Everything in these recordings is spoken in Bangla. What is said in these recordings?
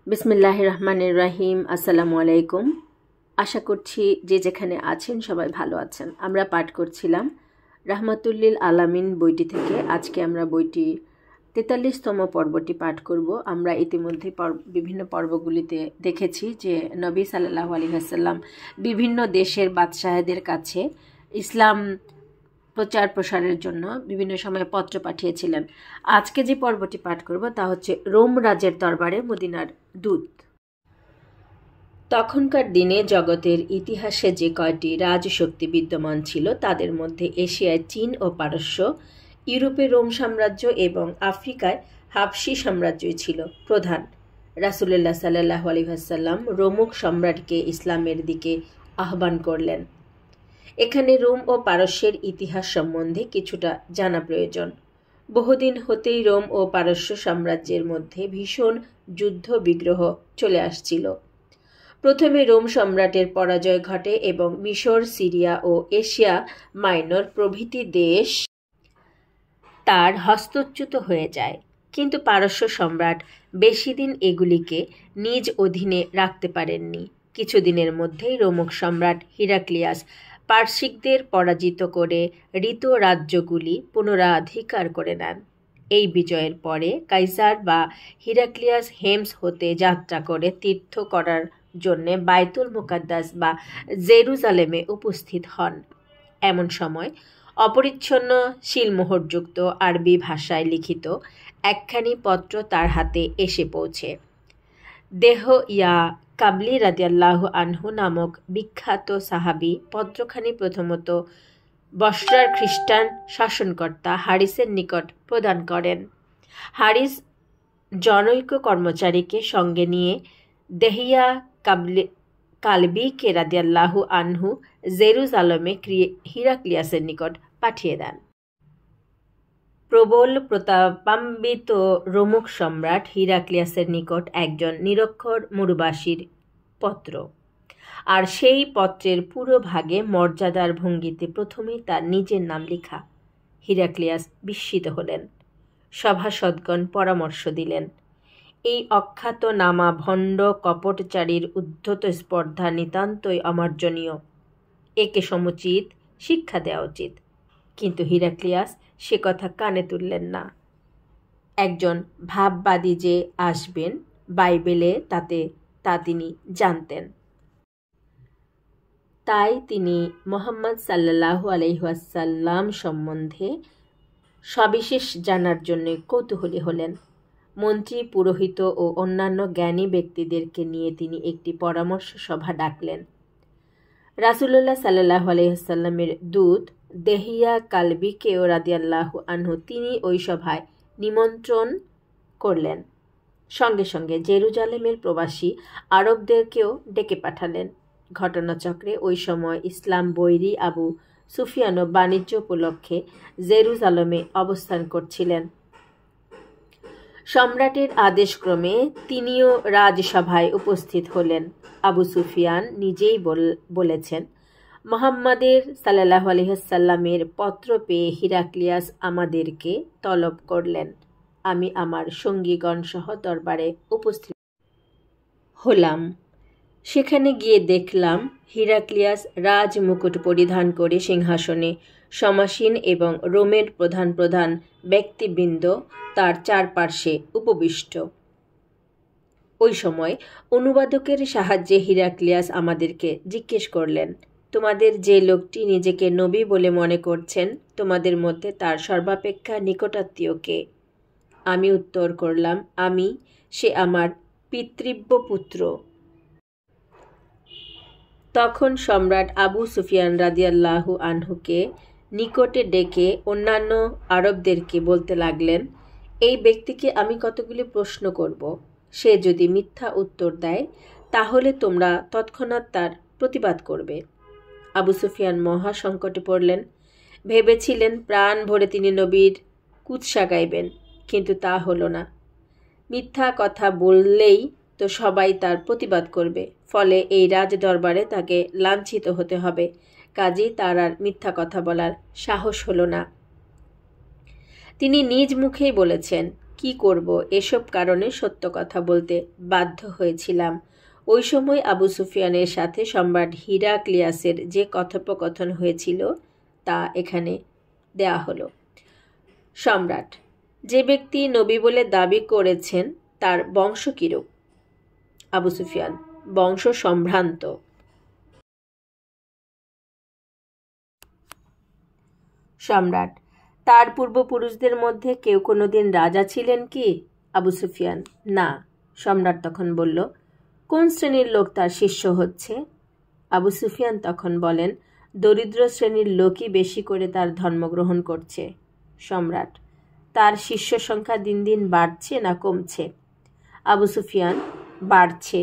বিসমিল্লাহির রহমানির রহিম। আসসালামু আলাইকুম। আশা করছি যে যেখানে আছেন সবাই ভালো আছেন। আমরা পাঠ করছিলাম রাহমাতুল্লিল আলামিন বইটি থেকে। আজকে আমরা বইটি 43তম পর্বটি পাঠ করব। আমরা ইতিমধ্যে বিভিন্ন পর্বগুলিতে দেখেছি যে নবী সাল্লাল্লাহু আলাইহি ওয়াসাল্লাম বিভিন্ন দেশের বাদশাহদের কাছে ইসলাম প্রচার প্রসারের জন্য বিভিন্ন সময় পত্র পাঠিয়েছিলেন। আজকে যে পর্বটি পাঠ করব তা হচ্ছে রোম রাজের দরবারে মদিনার দূত। তখনকার দিনে জগতের ইতিহাসে যে কয়টি রাজশক্তি বিদ্যমান ছিল তাদের মধ্যে এশিয়ায় চীন ও পারস্য, ইউরোপে রোম সাম্রাজ্য এবং আফ্রিকায় হাবশি সাম্রাজ্যই ছিল প্রধান। রাসূলুল্লাহ সাল্লাল্লাহু আলাইহি ওয়াসাল্লাম রোমক সম্রাটকে ইসলামের দিকে আহ্বান করলেন। এখানে রোম ও পারস্যের ইতিহাস সম্বন্ধে কিছুটা জানা প্রয়োজন। বহুদিন হতেই রোম ও পারস্য সাম্রাজ্যের মধ্যে ভীষণ যুদ্ধ বিগ্রহ চলে আসছিল। প্রথমে রোম সম্রাটের পরাজয় ঘটে এবং মিশর, সিরিয়া ও এশিয়া মাইনর প্রভৃতি দেশ তার হস্তচ্যুত হয়ে যায়। কিন্তু পারস্য সম্রাট বেশি দিন এগুলিকে নিজ অধীনে রাখতে পারেননি। কিছুদিনের মধ্যেই রোমক সম্রাট হিরাক্লিয়াস পার্সিকদের পরাজিত করে ঋত রাজ্যগুলি পুনরাধিকার করে নেন। এই বিজয়ের পরে কাইসার বা হিরাক্লিয়াস হেমস হতে যাত্রা করে তীর্থ করার জন্যে বাইতুল মুকাদ্দাস বা জেরুজালেমে উপস্থিত হন। এমন সময় অপরিচ্ছন্ন শিলমোহরযুক্ত আরবি ভাষায় লিখিত একখানি পত্র তার হাতে এসে পৌঁছে। দেহ ইয়া কাবলি রাদিয়াল্লাহু আনহু নামক বিখ্যাত সাহাবি পত্রখানি প্রথমত বসরার খ্রিস্টান শাসনকর্তা হারিসের নিকট প্রদান করেন। হারিস জনৈক কর্মচারীকে সঙ্গে নিয়ে দেহিয়া কালবিকে রাদিয়াল্লাহু আনহু জেরুজালেমে হিরাক্লিয়াসের নিকট পাঠিয়ে দেন। প্রবল প্রতাপান্বিত রোমক সম্রাট হিরাক্লিয়াসের নিকট একজন নিরক্ষর মরুবাসীর পত্র, আর সেই পত্রের পুরো ভাগে মর্যাদার ভঙ্গিতে প্রথমেই তার নিজের নাম লেখা। হিরাক্লিয়াস বিস্মিত হলেন। সভাসদগণ পরামর্শ দিলেন, এই অখ্যাত নামা ভণ্ড কপটচারীর উদ্ধত স্পর্ধা নিতান্তই অমার্জনীয়। একে সমুচিত শিক্ষা দেওয়া উচিত। কিন্তু হিরাক্লিয়াস সে কথা কানে তুললেন না। একজন ভাববাদী যে আসবেন বাইবেলে তা তিনি জানতেন। তাই তিনি মুহাম্মদ সাল্লাল্লাহু আলাইহি ওয়াসাল্লাম সম্বন্ধে সবিশেষ জানার জন্য কৌতূহলী হলেন। মন্ত্রী, পুরোহিত ও অন্যান্য জ্ঞানী ব্যক্তিদেরকে নিয়ে তিনি একটি পরামর্শ সভা ডাকলেন। রাসূলুল্লাহ সাল্লাল্লাহু আলাইহি ওয়াসাল্লামের দূত দেহিয়া কালবিকেও রাদিয়াল্লাহু আনহু তিনি ওই সভায় নিমন্ত্রণ করলেন। সঙ্গে সঙ্গে জেরুজালেমের প্রবাসী আরবদেরকেও ডেকে পাঠালেন। ঘটনাচক্রে ওই সময় ইসলাম বৈরী আবু সুফিয়ানও বাণিজ্য উপলক্ষে জেরুজালেমে অবস্থান করছিলেন। সম্রাটের আদেশক্রমে তিনিও রাজসভায় উপস্থিত হলেন। আবু সুফিয়ান নিজেই বলেছেন, মুহাম্মাদের সাল্লাল্লাহু আলাইহি ওয়াসাল্লামের পত্র পেয়ে হিরাক্লিয়াস আমাদেরকে তলব করলেন। আমি আমার সঙ্গীগণ সহ দরবারে উপস্থিত হলাম। সেখানে গিয়ে দেখলাম হিরাক্লিয়াস রাজ মুকুট পরিধান করে সিংহাসনে সমাসীন এবং রোমের প্রধান প্রধান ব্যক্তিবৃন্দ তার চারপার্শ্বে উপবিষ্ট। ওই সময় অনুবাদকের সাহায্যে হিরাক্লিয়াস আমাদেরকে জিজ্ঞেস করলেন, তোমাদের যে লোকটি নিজেকে নবী বলে মনে করছেন তোমাদের মধ্যে তার সর্বাপেক্ষা নিকটাত্মীয় কে? আমি উত্তর করলাম, আমি, সে আমার পিতৃব্য পুত্র। তখন সম্রাট আবু সুফিয়ান রাদিয়াল্লাহু আনহুকে নিকটে ডেকে অন্যান্য আরবদেরকে বলতে লাগলেন, এই ব্যক্তিকে আমি কতগুলি প্রশ্ন করব। সে যদি মিথ্যা উত্তর দেয় তাহলে তোমরা তৎক্ষণাৎ তার প্রতিবাদ করবে। আবু সুফিয়ান মহা সংকটে পড়লেন। ভেবেছিলেন প্রাণ ভরে তিনি নবীর কুৎসা গাইবেন, কিন্তু তা হলো না। মিথ্যা কথা বললেই তো সবাই তার প্রতিবাদ করবে, ফলে এই রাজ দরবারে তাকে লাঞ্ছিত হতে হবে। কাজেই তার আর মিথ্যা কথা বলার সাহস হলো না। তিনি নিজ মুখেই বলেছেন, কি কি করব, এসব কারণে সত্য কথা বলতে বাধ্য হয়েছিলাম। ওই সময় আবু সুফিয়ানের সাথে সম্রাট হিরাক্লিয়াসের যে কথোপকথন হয়েছিল তা এখানে দেয়া হলো। সম্রাট: যে ব্যক্তি নবী বলে দাবি করেছেন তার বংশ কিরূপ? আবু সুফিয়ান: বংশ সম্ভ্রান্ত। সম্রাট: তার পূর্বপুরুষদের মধ্যে কেউ কোনোদিন রাজা ছিলেন কি? আবু সুফিয়ান: না। সম্রাট তখন বলল, কোন শ্রেণীর লোক তার শিষ্য হচ্ছে? আবু সুফিয়ান তখন বলেন, দরিদ্র শ্রেণীর লোকই বেশি করে তার ধর্মগ্রহণ করছে। সম্রাট: তার শিষ্য সংখ্যা দিন দিন বাড়ছে না কমছে? আবু সুফিয়ান: বাড়ছে।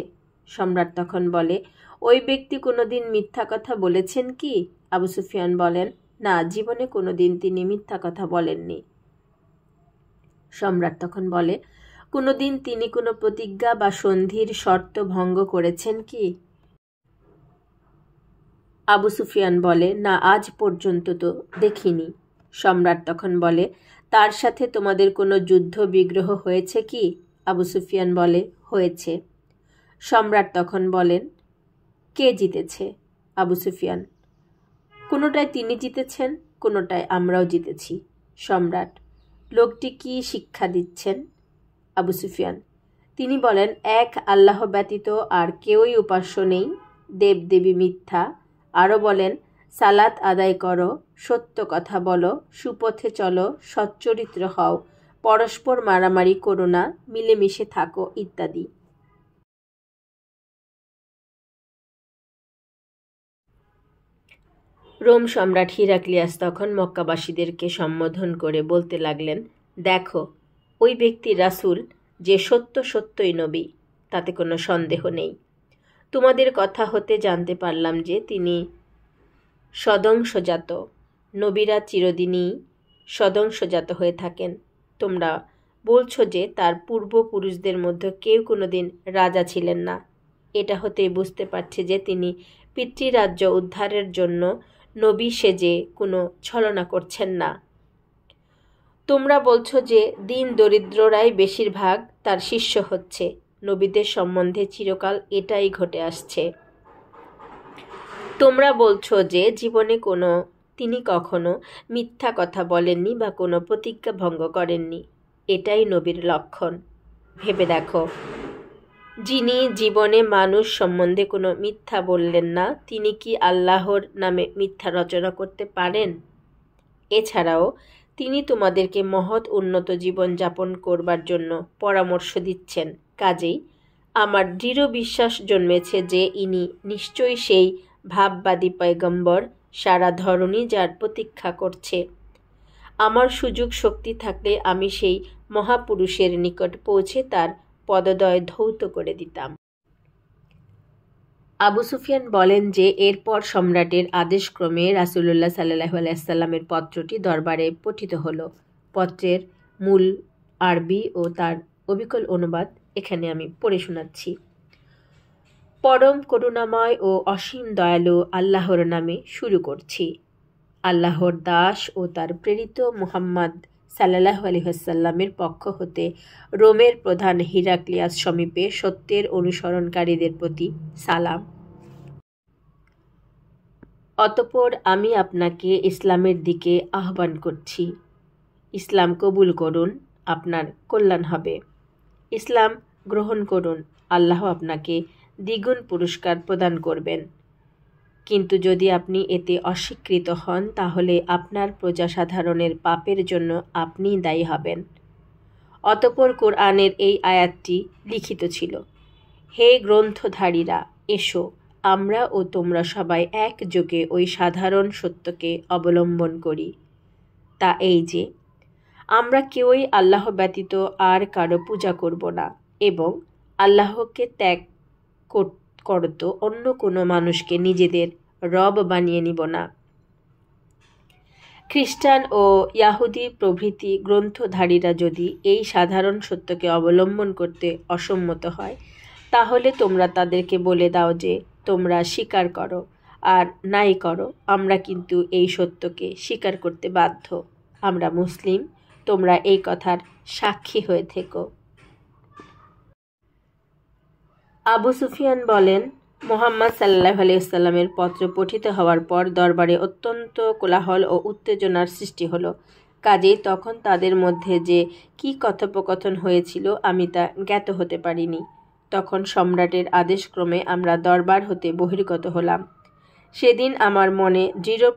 সম্রাট তখন বলে, ওই ব্যক্তি কোনোদিন মিথ্যা কথা বলেছেন কি? আবু সুফিয়ান বলেন, না, জীবনে কোনোদিন তিনি মিথ্যা কথা বলেননি। সম্রাট তখন বলে, কোনোদিন তিনি কোনো প্রতিজ্ঞা বা সন্ধির শর্ত ভঙ্গ করেছেন কি? আবু সুফিয়ান বলে, না, আজ পর্যন্ত তো দেখিনি। সম্রাট তখন বলে, তার সাথে তোমাদের কোনো যুদ্ধ বিগ্রহ হয়েছে কি? আবু সুফিয়ান বলে, হয়েছে। সম্রাট তখন বলেন, কে জিতেছে? আবু সুফিয়ান: কোনোটায় তিনি জিতেছেন, কোনোটায় আমরাও জিতেছি। সম্রাট: লোকটি কি শিক্ষা দিচ্ছেন? আবু সুফিয়ান: তিনি বলেন, এক আল্লাহ ব্যতীত আর কেউই উপাস্য নেই, দেবদেবী মিথ্যা। আরও বলেন, সালাত আদায় করো, সত্য কথা বলো, সুপথে চলো, সচ্চরিত্র হও, পরস্পর মারামারি করো না, মিলেমিশে থাকো ইত্যাদি। রোম সম্রাট হিরাক্লিয়াস তখন মক্কাবাসীদেরকে সম্বোধন করে বলতে লাগলেন, দেখো, ওই ব্যক্তি রাসূল যে সত্যই নবী, তাতে কোনো সন্দেহ নেই। তোমাদের কথা হতে জানতে পারলাম যে তিনি সদংশজাত। নবীরা চিরদিনই সদংশজাত হয়ে থাকেন। তোমরা বলছো যে তার পূর্বপুরুষদের মধ্যে কেউ কোনোদিন রাজা ছিলেন না। এটা হতে বুঝতে পারছে যে তিনি পিতৃরাজ্য উদ্ধারের জন্য নবী সেজে কোনো ছলনা করছেন না। তোমরা বলছো যে দিন দরিদ্ররাই বেশিরভাগ তার শিষ্য হচ্ছে। নবীদের সম্বন্ধে চিরকাল এটাই ঘটে আসছে। তোমরা বলছো যে জীবনে তিনি কখনো মিথ্যা কথা বলেননি বা কোনো প্রতিজ্ঞা ভঙ্গ করেননি। এটাই নবীর লক্ষণ। ভেবে দেখো, যিনি জীবনে মানুষ সম্বন্ধে কোনো মিথ্যা বললেন না, তিনি কি আল্লাহর নামে মিথ্যা রচনা করতে পারেন? এছাড়াও তিনি তোমাদেরকে মহৎ উন্নত জীবন যাপন করবার জন্য পরামর্শ দিচ্ছেন। কাজেই আমার দৃঢ় বিশ্বাস জন্মেছে যে ইনি নিশ্চয়ই সেই ভাববাদী পয়গম্বর সারা ধরনী যার প্রতীক্ষা করছে। আমার সুযোগ শক্তি থাকলে আমি সেই মহাপুরুষের নিকট পৌঁছে তার পদদয় ধৌত করে দিতাম। আবু সুফিয়ান বলেন যে এরপর সম্রাটের আদেশক্রমে রাসূলুল্লাহ সাল্লাল্লাহু আলাইহি ওয়াসাল্লামের পত্রটি দরবারে পঠিত হল। পত্রের মূল আরবি ও তার অবিকল অনুবাদ এখানে আমি পড়ে শোনাচ্ছি। পরম করুণাময় ও অসীম দয়ালু আল্লাহর নামে শুরু করছি। আল্লাহর দাস ও তার প্রেরিত মুহাম্মদ সাল্লাল্লাহু আলাইহি ওয়াসাল্লামের পক্ষ হতে রোমের প্রধান হিরাক্লিয়াস সমীপে সত্যের অনুসরণকারীদের প্রতি সালাম। অতঃপর আমি আপনাকে ইসলামের দিকে আহ্বান করছি। ইসলাম কবুল করুন, আপনার কল্যাণ হবে। ইসলাম গ্রহণ করুন, আল্লাহ আপনাকে দ্বিগুণ পুরস্কার প্রদান করবেন। কিন্তু যদি আপনি এতে অস্বীকৃত হন, তাহলে আপনার প্রজাসাধারণের পাপের জন্য আপনিই দায়ী হবেন। অতঃপর কোরআনের এই আয়াতটি লিখিত ছিল, হে গ্রন্থধারীরা, এসো, আমরা ও তোমরা সবাই একযোগে ওই সাধারণ সত্যকে অবলম্বন করি। তা এই যে, আমরা কেউই আল্লাহ ব্যতীত আর কারো পূজা করব না এবং আল্লাহকে ত্যাগ করত অন্য কোনো মানুষকে নিজেদের রব বানিয়ে নিব না। খ্রিস্টান ও ইয়াহুদি প্রভৃতি গ্রন্থধারীরা যদি এই সাধারণ সত্যকে অবলম্বন করতে অসম্মত হয়, তাহলে তোমরা তাদেরকে বলে দাও যে তোমরা স্বীকার করো, আর নাই করো, আমরা কিন্তু এই সত্যকে স্বীকার করতে বাধ্য। আমরা মুসলিম, তোমরা এই কথার সাক্ষী হয়ে থেকো। আবু সুফিয়ান বলেন, মুহাম্মদ সাল্লাল্লাহু আলাইহি ওয়াসাল্লামের পত্র পঠিত হওয়ার পর দরবারে অত্যন্ত কোলাহল ও উত্তেজনার সৃষ্টি হলো। কাজেই তখন তাদের মধ্যে যে কি কথোপকথন হয়েছিল আমি তা জ্ঞাত হতে পারিনি। তখন সম্রাটের আদেশক্রমে আমরা দরবার হতে বহির্গত হলাম। সেদিন আমার মনে দৃঢ়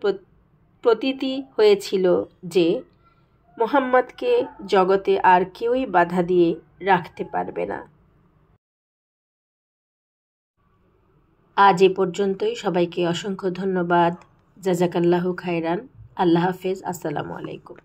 প্রতীতি হয়েছিল যে মুহাম্মদকে জগতে আর কেউই বাধা দিয়ে রাখতে পারবে না। আজ এ পর্যন্তই। সবাইকে অসংখ্য ধন্যবাদ। জাযাকাল্লাহু খায়রান। আল্লাহ হাফেজ। আসসালামু আলাইকুম।